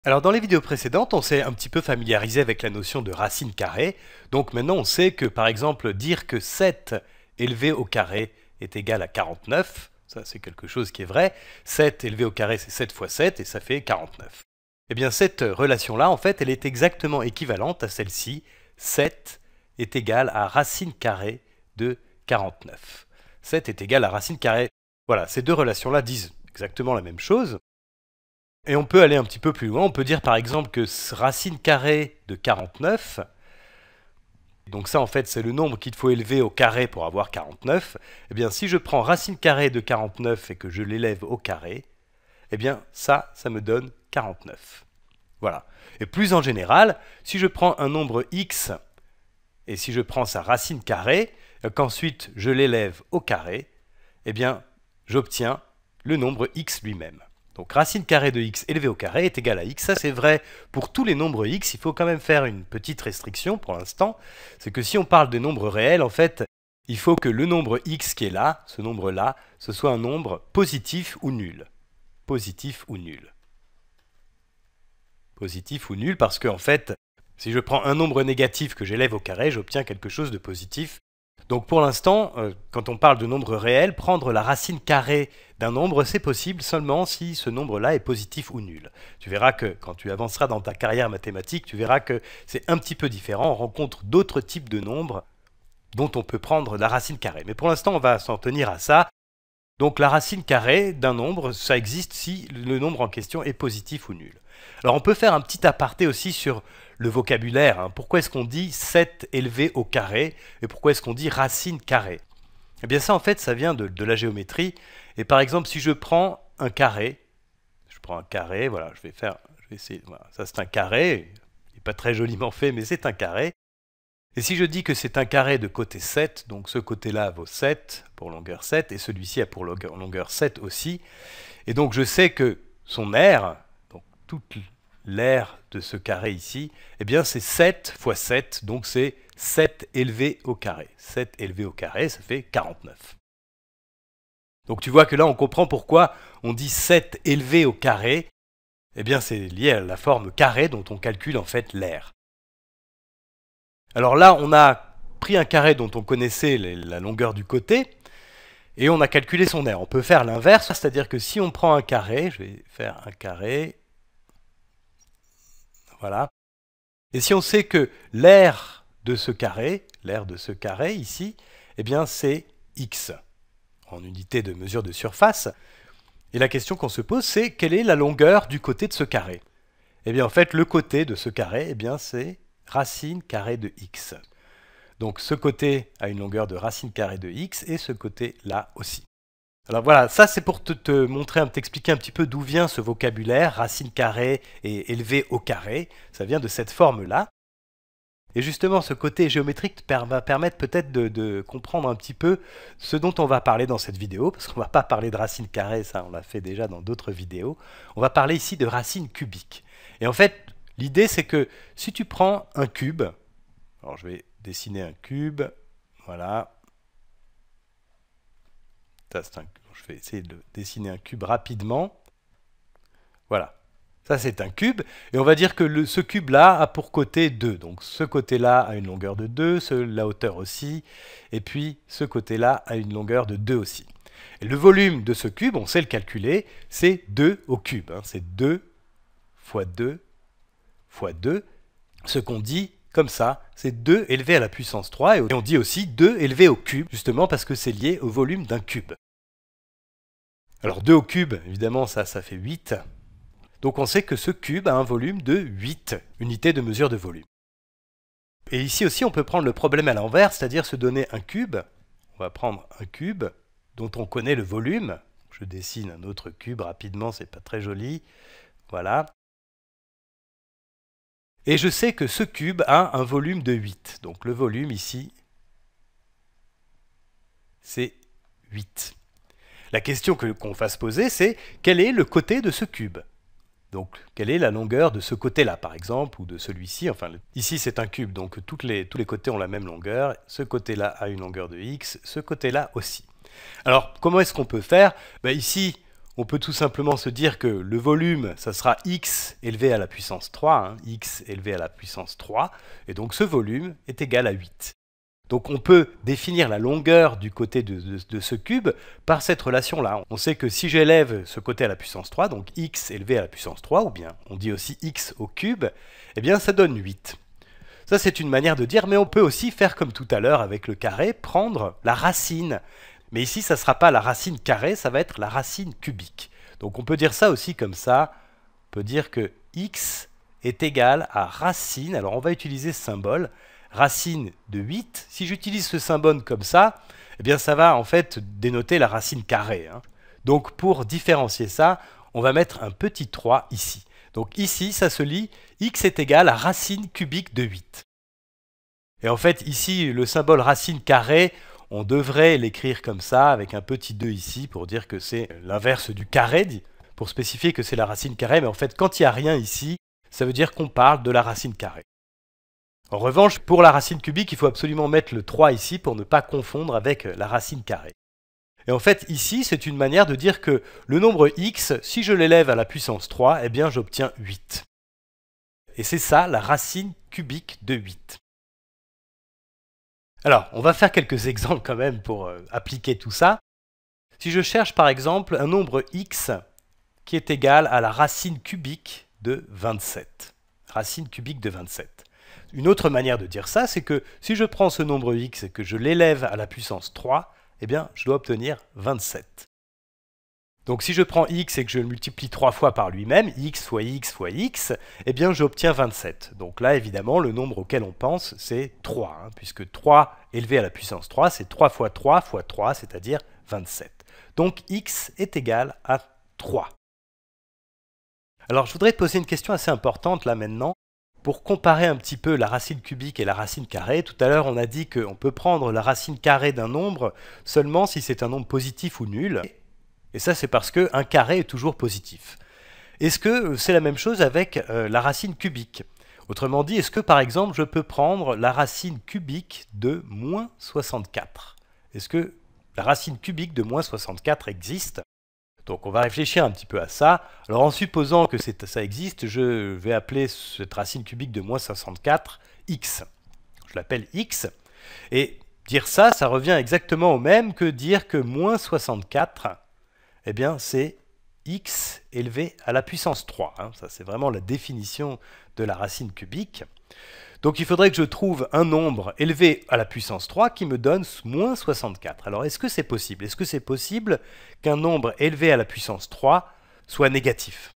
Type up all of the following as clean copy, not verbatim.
Alors dans les vidéos précédentes, on s'est un petit peu familiarisé avec la notion de racine carrée. Donc maintenant on sait que par exemple dire que 7 élevé au carré est égal à 49, ça c'est quelque chose qui est vrai. 7 élevé au carré c'est 7 fois 7 et ça fait 49. Eh bien cette relation-là en fait elle est exactement équivalente à celle-ci. 7 est égal à racine carrée de 49. 7 est égal à racine carrée. Voilà, ces deux relations-là disent exactement la même chose. Et on peut aller un petit peu plus loin, on peut dire par exemple que racine carrée de 49, donc ça en fait c'est le nombre qu'il faut élever au carré pour avoir 49, eh bien si je prends racine carrée de 49 et que je l'élève au carré, eh bien ça me donne 49. Voilà. Et plus en général, si je prends un nombre x et si je prends sa racine carrée, qu'ensuite je l'élève au carré, eh bien j'obtiens le nombre x lui-même. Donc racine carrée de x élevé au carré est égal à x. Ça c'est vrai pour tous les nombres x. Il faut quand même faire une petite restriction pour l'instant. C'est que si on parle de nombres réels, en fait, il faut que le nombre x qui est là, ce nombre-là, ce soit un nombre positif ou nul. Positif ou nul. Positif ou nul parce que en fait, si je prends un nombre négatif que j'élève au carré, j'obtiens quelque chose de positif. Donc pour l'instant, quand on parle de nombre réel, prendre la racine carrée d'un nombre, c'est possible seulement si ce nombre-là est positif ou nul. Tu verras que quand tu avanceras dans ta carrière mathématique, tu verras que c'est un petit peu différent. On rencontre d'autres types de nombres dont on peut prendre la racine carrée. Mais pour l'instant, on va s'en tenir à ça. Donc la racine carrée d'un nombre, ça existe si le nombre en question est positif ou nul. Alors on peut faire un petit aparté aussi sur le vocabulaire. Pourquoi est-ce qu'on dit 7 élevé au carré et pourquoi est-ce qu'on dit racine carrée? Eh bien ça en fait ça vient de la géométrie. Et par exemple si je prends un carré, voilà, je vais essayer, voilà, ça c'est un carré, il n'est pas très joliment fait mais c'est un carré. Et si je dis que c'est un carré de côté 7, donc ce côté-là vaut 7 pour longueur 7, et celui-ci a pour longueur 7 aussi, et donc je sais que son aire, donc toute l'aire de ce carré ici, eh bien c'est 7 fois 7, donc c'est 7 élevé au carré. 7 élevé au carré, ça fait 49. Donc tu vois que là on comprend pourquoi on dit 7 élevé au carré, eh bien c'est lié à la forme carré dont on calcule en fait l'aire. Alors là, on a pris un carré dont on connaissait la longueur du côté, et on a calculé son aire. On peut faire l'inverse, c'est-à-dire que si on prend un carré, je vais faire un carré, voilà, et si on sait que l'aire de ce carré ici, eh bien c'est x, en unité de mesure de surface, et la question qu'on se pose, c'est quelle est la longueur du côté de ce carré? Eh bien en fait, le côté de ce carré, eh bien c'est racine carrée de x. Donc ce côté a une longueur de racine carrée de x et ce côté-là aussi. Alors voilà, ça c'est pour te montrer, t'expliquer un petit peu d'où vient ce vocabulaire, racine carrée et élevé au carré. Ça vient de cette forme-là. Et justement, ce côté géométrique va permettre peut-être de comprendre un petit peu ce dont on va parler dans cette vidéo, parce qu'on ne va pas parler de racine carrée, ça on l'a fait déjà dans d'autres vidéos. On va parler ici de racine cubique. Et en fait, l'idée c'est que si tu prends un cube, alors je vais dessiner un cube, voilà. Je vais essayer de dessiner un cube rapidement. Voilà. Ça c'est un cube, et on va dire que ce cube-là a pour côté 2. Donc ce côté-là a une longueur de 2, la hauteur aussi, et puis ce côté-là a une longueur de 2 aussi. Et le volume de ce cube, on sait le calculer, c'est 2 au cube. C'est 2 fois 2 fois 2, ce qu'on dit comme ça, c'est 2 élevé à la puissance 3, et on dit aussi 2 élevé au cube, justement parce que c'est lié au volume d'un cube. Alors 2 au cube, évidemment, ça fait 8. Donc on sait que ce cube a un volume de 8 unités de mesure de volume. Et ici aussi, on peut prendre le problème à l'envers, c'est-à-dire se donner un cube. On va prendre un cube dont on connaît le volume. Je dessine un autre cube rapidement, c'est pas très joli. Voilà. Et je sais que ce cube a un volume de 8. Donc le volume ici, c'est 8. La question qu'on va se poser, c'est quel est le côté de ce cube? Donc quelle est la longueur de ce côté-là, par exemple, ou de celui-ci? Enfin, ici c'est un cube, donc tous les côtés ont la même longueur. Ce côté-là a une longueur de x, ce côté-là aussi. Alors comment est-ce qu'on peut faire? Ici, on peut tout simplement se dire que le volume, ça sera x élevé à la puissance 3, hein, x élevé à la puissance 3, et donc ce volume est égal à 8. Donc on peut définir la longueur du côté de ce cube par cette relation-là. On sait que si j'élève ce côté à la puissance 3, donc x élevé à la puissance 3, ou bien on dit aussi x au cube, eh bien ça donne 8. Ça c'est une manière de dire, mais on peut aussi faire comme tout à l'heure avec le carré, prendre la racine. Mais ici, ça ne sera pas la racine carrée, ça va être la racine cubique. Donc on peut dire ça aussi comme ça. On peut dire que x est égal à racine. Alors on va utiliser ce symbole, racine de 8. Si j'utilise ce symbole comme ça, eh bien ça va en fait dénoter la racine carrée, hein. Donc pour différencier ça, on va mettre un petit 3 ici. Donc ici, ça se lit x est égal à racine cubique de 8. Et en fait, ici, le symbole racine carrée, on devrait l'écrire comme ça, avec un petit 2 ici, pour dire que c'est l'inverse du carré, pour spécifier que c'est la racine carrée, mais en fait, quand il n'y a rien ici, ça veut dire qu'on parle de la racine carrée. En revanche, pour la racine cubique, il faut absolument mettre le 3 ici pour ne pas confondre avec la racine carrée. Et en fait, ici, c'est une manière de dire que le nombre x, si je l'élève à la puissance 3, eh bien, j'obtiens 8. Et c'est ça, la racine cubique de 8. Alors, on va faire quelques exemples quand même pour appliquer tout ça. Si je cherche par exemple un nombre x qui est égal à la racine cubique de 27. Racine cubique de 27. Une autre manière de dire ça, c'est que si je prends ce nombre x et que je l'élève à la puissance 3, eh bien, je dois obtenir 27. Donc si je prends x et que je le multiplie 3 fois par lui-même, x fois x fois x, eh bien j'obtiens 27. Donc là, évidemment, le nombre auquel on pense, c'est 3, hein, puisque 3 élevé à la puissance 3, c'est 3 fois 3 fois 3, c'est-à-dire 27. Donc x est égal à 3. Alors je voudrais te poser une question assez importante là maintenant, pour comparer un petit peu la racine cubique et la racine carrée. Tout à l'heure, on a dit qu'on peut prendre la racine carrée d'un nombre seulement si c'est un nombre positif ou nul. Et ça, c'est parce qu'un carré est toujours positif. Est-ce que c'est la même chose avec la racine cubique? Autrement dit, est-ce que par exemple, je peux prendre la racine cubique de moins 64? Est-ce que la racine cubique de moins 64 existe? Donc on va réfléchir un petit peu à ça. Alors en supposant que ça existe, je vais appeler cette racine cubique de moins 64 x. Je l'appelle x. Et dire ça, ça revient exactement au même que dire que moins 64, eh bien, c'est x élevé à la puissance 3. Hein. Ça, c'est vraiment la définition de la racine cubique. Donc, il faudrait que je trouve un nombre élevé à la puissance 3 qui me donne moins 64. Alors, est-ce que c'est possible? Est-ce que c'est possible qu'un nombre élevé à la puissance 3 soit négatif?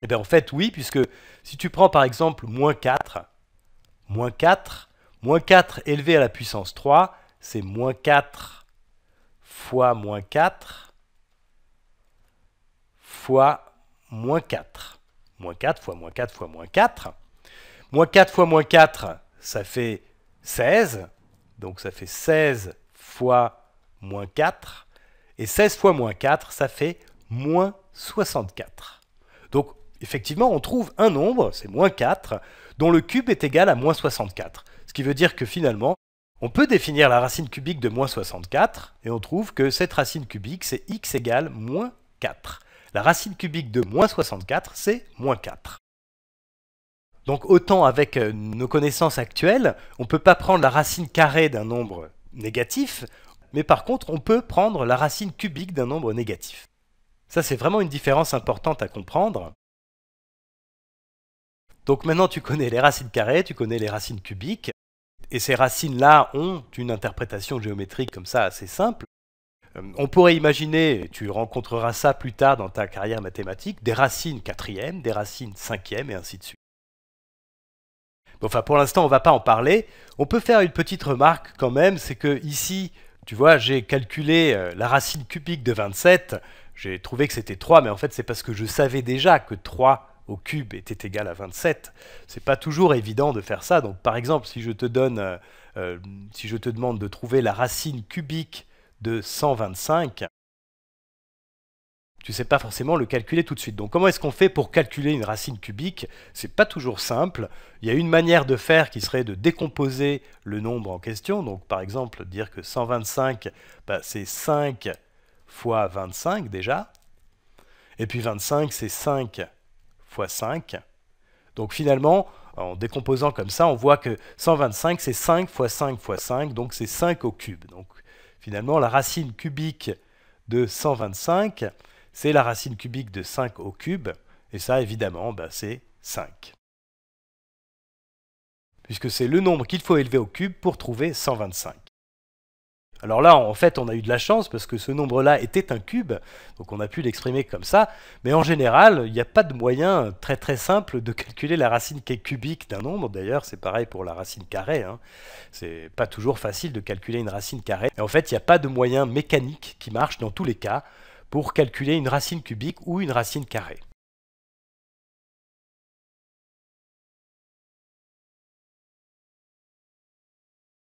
Eh bien, en fait, oui, puisque si tu prends par exemple moins 4 élevé à la puissance 3, c'est moins 4 fois moins 4 fois moins 4. Moins 4 fois moins 4 fois moins 4. Moins 4 fois moins 4, ça fait 16. Donc ça fait 16 fois moins 4. Et 16 fois moins 4, ça fait moins 64. Donc effectivement, on trouve un nombre, c'est moins 4, dont le cube est égal à moins 64. Ce qui veut dire que finalement, on peut définir la racine cubique de moins 64, et on trouve que cette racine cubique, c'est x égale moins 4. La racine cubique de moins 64, c'est moins 4. Donc autant avec nos connaissances actuelles, on ne peut pas prendre la racine carrée d'un nombre négatif, mais par contre, on peut prendre la racine cubique d'un nombre négatif. Ça, c'est vraiment une différence importante à comprendre. Donc maintenant, tu connais les racines carrées, tu connais les racines cubiques, et ces racines-là ont une interprétation géométrique comme ça assez simple. On pourrait imaginer, et tu rencontreras ça plus tard dans ta carrière mathématique, des racines quatrièmes, des racines cinquièmes, et ainsi de suite. Bon, enfin, pour l'instant, on ne va pas en parler. On peut faire une petite remarque quand même, c'est que ici, tu vois, j'ai calculé la racine cubique de 27. J'ai trouvé que c'était 3, mais en fait, c'est parce que je savais déjà que 3 au cube était égal à 27. C'est pas toujours évident de faire ça. Donc, par exemple, si je te demande de trouver la racine cubique de 125, tu ne sais pas forcément le calculer tout de suite. Donc comment est-ce qu'on fait pour calculer une racine cubique? C'est pas toujours simple. Il y a une manière de faire qui serait de décomposer le nombre en question. Donc par exemple, dire que 125, c'est 5 fois 25 déjà. Et puis 25, c'est 5 fois 5. Donc finalement, en décomposant comme ça, on voit que 125, c'est 5 fois 5 fois 5, donc c'est 5 au cube. Donc finalement, la racine cubique de 125, c'est la racine cubique de 5 au cube. Et ça, évidemment, c'est 5. Puisque c'est le nombre qu'il faut élever au cube pour trouver 125. Alors là, en fait, on a eu de la chance parce que ce nombre-là était un cube, donc on a pu l'exprimer comme ça, mais en général, il n'y a pas de moyen très très simple de calculer la racine cubique d'un nombre. D'ailleurs, c'est pareil pour la racine carrée, hein. C'est pas toujours facile de calculer une racine carrée. Et en fait, il n'y a pas de moyen mécanique qui marche dans tous les cas pour calculer une racine cubique ou une racine carrée.